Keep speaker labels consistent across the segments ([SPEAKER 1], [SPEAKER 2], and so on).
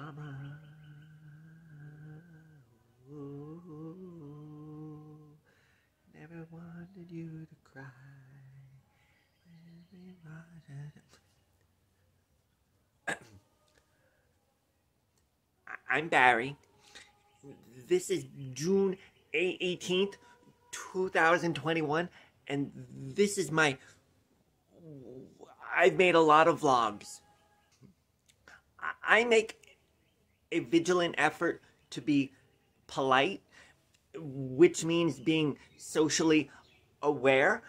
[SPEAKER 1] Mama, never wanted you to cry. I'm Barry. This is June 18th, 2021, and this is I've made a lot of vlogs. I make a vigilant effort to be polite, which means being socially aware.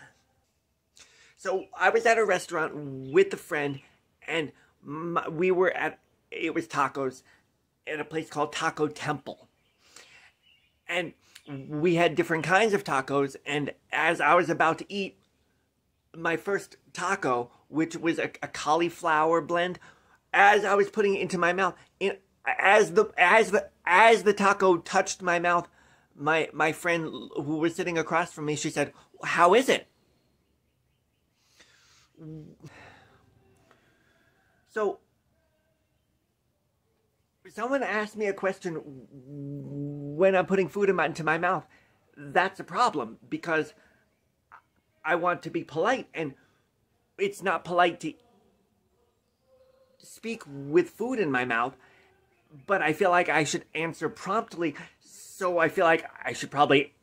[SPEAKER 1] So I was at a restaurant with a friend, and it was tacos at a place called Taco Temple. And we had different kinds of tacos, and as I was about to eat my first taco, which was a cauliflower blend, as I was putting it into my mouth, as the taco touched my mouth, my friend who was sitting across from me, she said, "How is it?" So someone asked me a question when I'm putting food into my mouth. That's a problem, because I want to be polite, and it's not polite to speak with food in my mouth, but I feel like I should answer promptly, so I feel like I should probably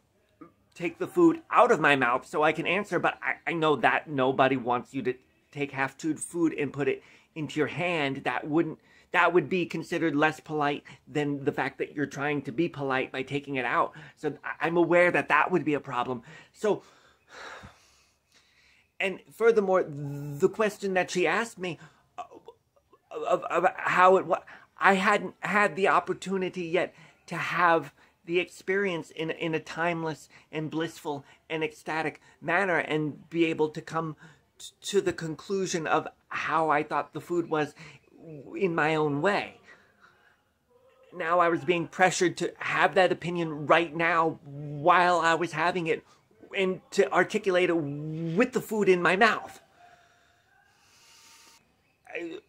[SPEAKER 1] take the food out of my mouth so I can answer, but I know that nobody wants you to take half-chewed food and put it into your hand. That would be considered less polite than the fact that you're trying to be polite by taking it out. So I'm aware that would be a problem. So, and furthermore, the question that she asked me of how it was, I hadn't had the opportunity yet to have the experience in a timeless and blissful and ecstatic manner and be able to come to the conclusion of how I thought the food was in my own way. Now I was being pressured to have that opinion right now while I was having it, and to articulate it with the food in my mouth. I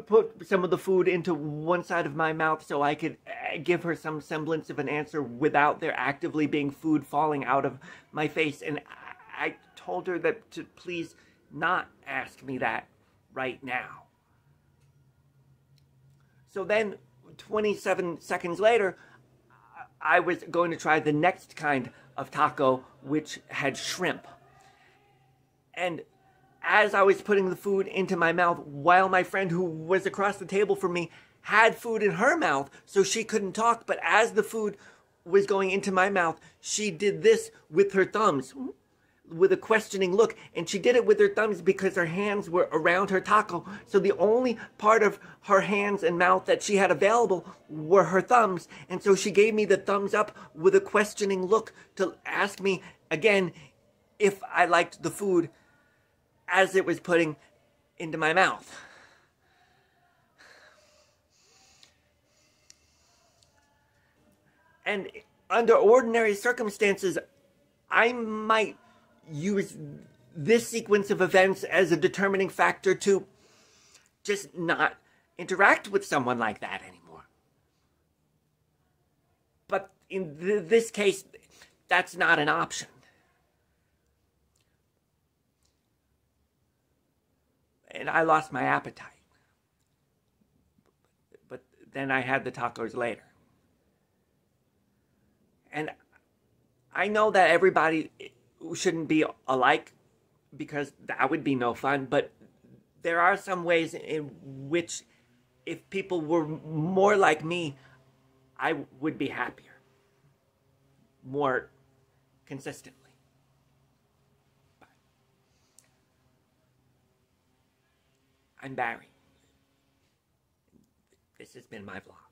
[SPEAKER 1] put some of the food into one side of my mouth so I could give her some semblance of an answer without there actively being food falling out of my face. And I told her that to please not ask me that right now. So then, 27 seconds later, I was going to try the next kind of taco, which had shrimp. And as I was putting the food into my mouth, while my friend who was across the table from me had food in her mouth, so she couldn't talk, but as the food was going into my mouth, she did this with her thumbs, with a questioning look, and she did it with her thumbs because her hands were around her taco, so the only part of her hands and mouth that she had available were her thumbs, and so she gave me the thumbs up with a questioning look to ask me again if I liked the food as it was putting into my mouth. And under ordinary circumstances, I might use this sequence of events as a determining factor to just not interact with someone like that anymore. But in this case, that's not an option. And I lost my appetite. But then I had the tacos later. And I know that everybody shouldn't be alike, because that would be no fun, but there are some ways in which if people were more like me, I would be happier, more consistently. Bye. I'm Barry. This has been my vlog.